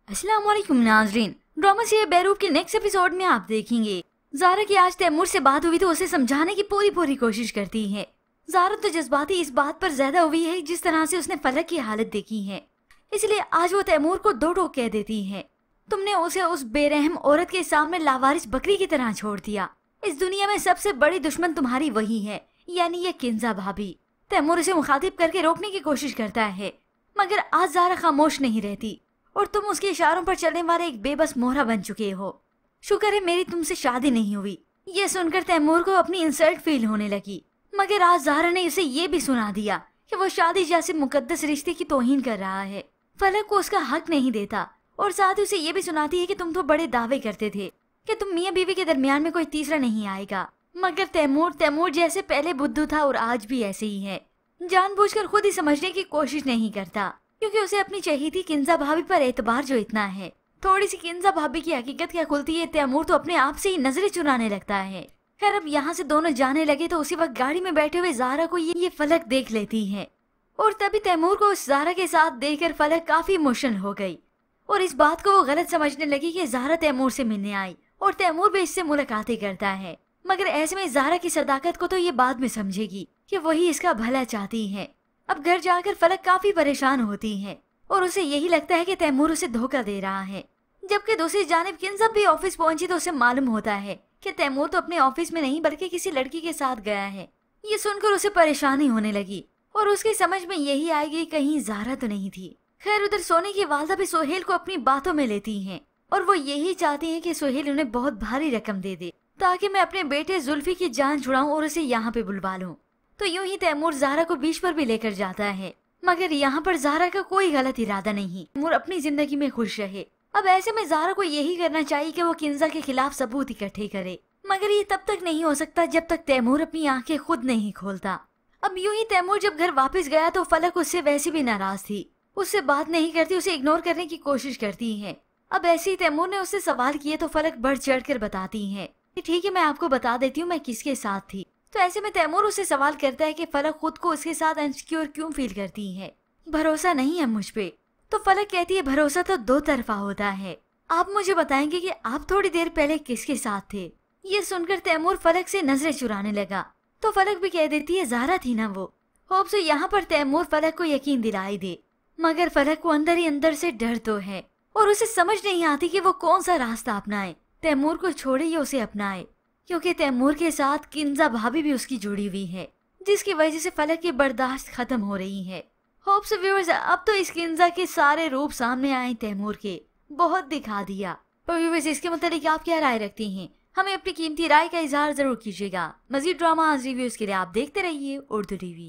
अस्सलाम वालेकुम नाजरीन। ड्रामा सीरियल बेरूफ के नेक्स्ट एपिसोड में आप देखेंगे ज़ारा की आज तैमूर से बात हुई तो उसे समझाने की पूरी कोशिश करती है। ज़ारा तो जज्बाती इस बात पर ज्यादा हुई है जिस तरह से उसने फलक की हालत देखी है, इसलिए आज वो तैमूर को दो टोक कह देती है। तुमने उसे उस बेरहम औरत के सामने लावारिस बकरी की तरह छोड़ दिया। इस दुनिया में सबसे बड़ी दुश्मन तुम्हारी वही है, यानी ये किंजा भाभी। तैमूर उसे मुखातिब करके रोकने की कोशिश करता है, मगर आज ज़ारा खामोश नहीं रहती और तुम उसके इशारों पर चलने वाले एक बेबस मोहरा बन चुके हो। शुक्र है मेरी तुमसे शादी नहीं हुई। ये सुनकर तैमूर को अपनी इंसल्ट फील होने लगी, मगर आज ज़ारा ने उसे ये भी सुना दिया कि वो शादी जैसे मुकद्दस रिश्ते की तौहीन कर रहा है, फलक को उसका हक नहीं देता। और साथ ही उसे ये भी सुनाती है कि तुम तो बड़े दावे करते थे कि तुम मियाँ बीवी के दरमियान में कोई तीसरा नहीं आएगा, मगर तैमूर जैसे पहले बुद्धू था और आज भी ऐसे ही है। जानबूझकर खुद ही समझने की कोशिश नहीं करता, क्योंकि उसे अपनी चहेती किंजा भाभी पर एतबार जो इतना है। थोड़ी सी किंजा भाभी की हकीकत क्या खुलती है, तैमूर तो अपने आप से ही नजरें चुराने लगता है। खैर अब यहाँ से दोनों जाने लगे तो उसी वक्त गाड़ी में बैठे हुए ज़ारा को ये फलक देख लेती है, और तभी तैमूर को उस ज़ारा के साथ देखकर फलक काफी इमोशनल हो गई और इस बात को वो गलत समझने लगी कि ज़ारा तैमूर से मिलने आई और तैमूर भी इससे मुलाकातें करता है। मगर ऐसे में ज़ारा की सदाकत को तो ये बाद में समझेगी कि वही इसका भला चाहती है। अब घर जाकर फलक काफी परेशान होती है और उसे यही लगता है कि तैमूर उसे धोखा दे रहा है। जबकि दूसरी जानिब किंजा भी ऑफिस पहुंची तो उसे मालूम होता है कि तैमूर तो अपने ऑफिस में नहीं बल्कि किसी लड़की के साथ गया है। ये सुनकर उसे परेशानी होने लगी और उसकी समझ में यही आएगी कहीं ज़ारा तो नहीं थी। खैर उधर सोने की वालदा भी सुहेल को अपनी बातों में लेती हैं और वो यही चाहती है कि सुहेल उन्हें बहुत भारी रकम दे दे ताकि मैं अपने बेटे जुल्फी की जान छुड़ाऊं और उसे यहाँ पे बुलवा लूं। तो यूं ही तैमूर ज़ारा को बीच पर भी लेकर जाता है, मगर यहाँ पर ज़ारा का कोई गलत इरादा नहीं। तैमूर अपनी जिंदगी में खुश रहे। अब ऐसे में ज़ारा को यही करना चाहिए कि वो किंजा के खिलाफ सबूत इकट्ठे करे, मगर ये तब तक नहीं हो सकता जब तक तैमूर अपनी आंखें खुद नहीं खोलता। अब यूं ही तैमूर जब घर वापस गया तो फलक उससे वैसे भी नाराज थी, उससे बात नहीं करती, उसे इग्नोर करने की कोशिश करती है। अब ऐसे ही तैमूर ने उससे सवाल किए तो फलक बढ़ चढ़ कर बताती है कि ठीक है मैं आपको बता देती हूँ मैं किसके साथ थी। तो ऐसे में तैमूर उससे सवाल करता है कि फलक खुद को उसके साथ इनसिक्योर क्यों फील करती है, भरोसा नहीं है मुझ पे। तो फलक कहती है भरोसा तो दो तरफा होता है, आप मुझे बताएंगे कि आप थोड़ी देर पहले किसके साथ थे। ये सुनकर तैमूर फलक से नजरें चुराने लगा तो फलक भी कह देती है ज़ारा थी ना वो। होप से यहाँ पर तैमूर फलक को यकीन दिलाई दे, मगर फलक को अंदर ही अंदर से डर तो है और उसे समझ नहीं आती कि वो कौन सा रास्ता अपनाए, तैमूर को छोड़े या उसे अपनाए, क्योंकि तैमूर के साथ किंजा भाभी भी उसकी जुड़ी हुई है जिसकी वजह से फलक की बर्दाश्त खत्म हो रही है। होप्स व्यूअर्स अब तो इस किंजा के सारे रूप सामने आए, तैमूर के बहुत दिखा दिया। पर व्यूअर्स इसके मतलब आप क्या राय रखती हैं, हमें अपनी कीमती राय का इजहार जरूर कीजिएगा। मजीद ड्रामा रिव्यूज के लिए आप देखते रहिए उर्दू टीवी।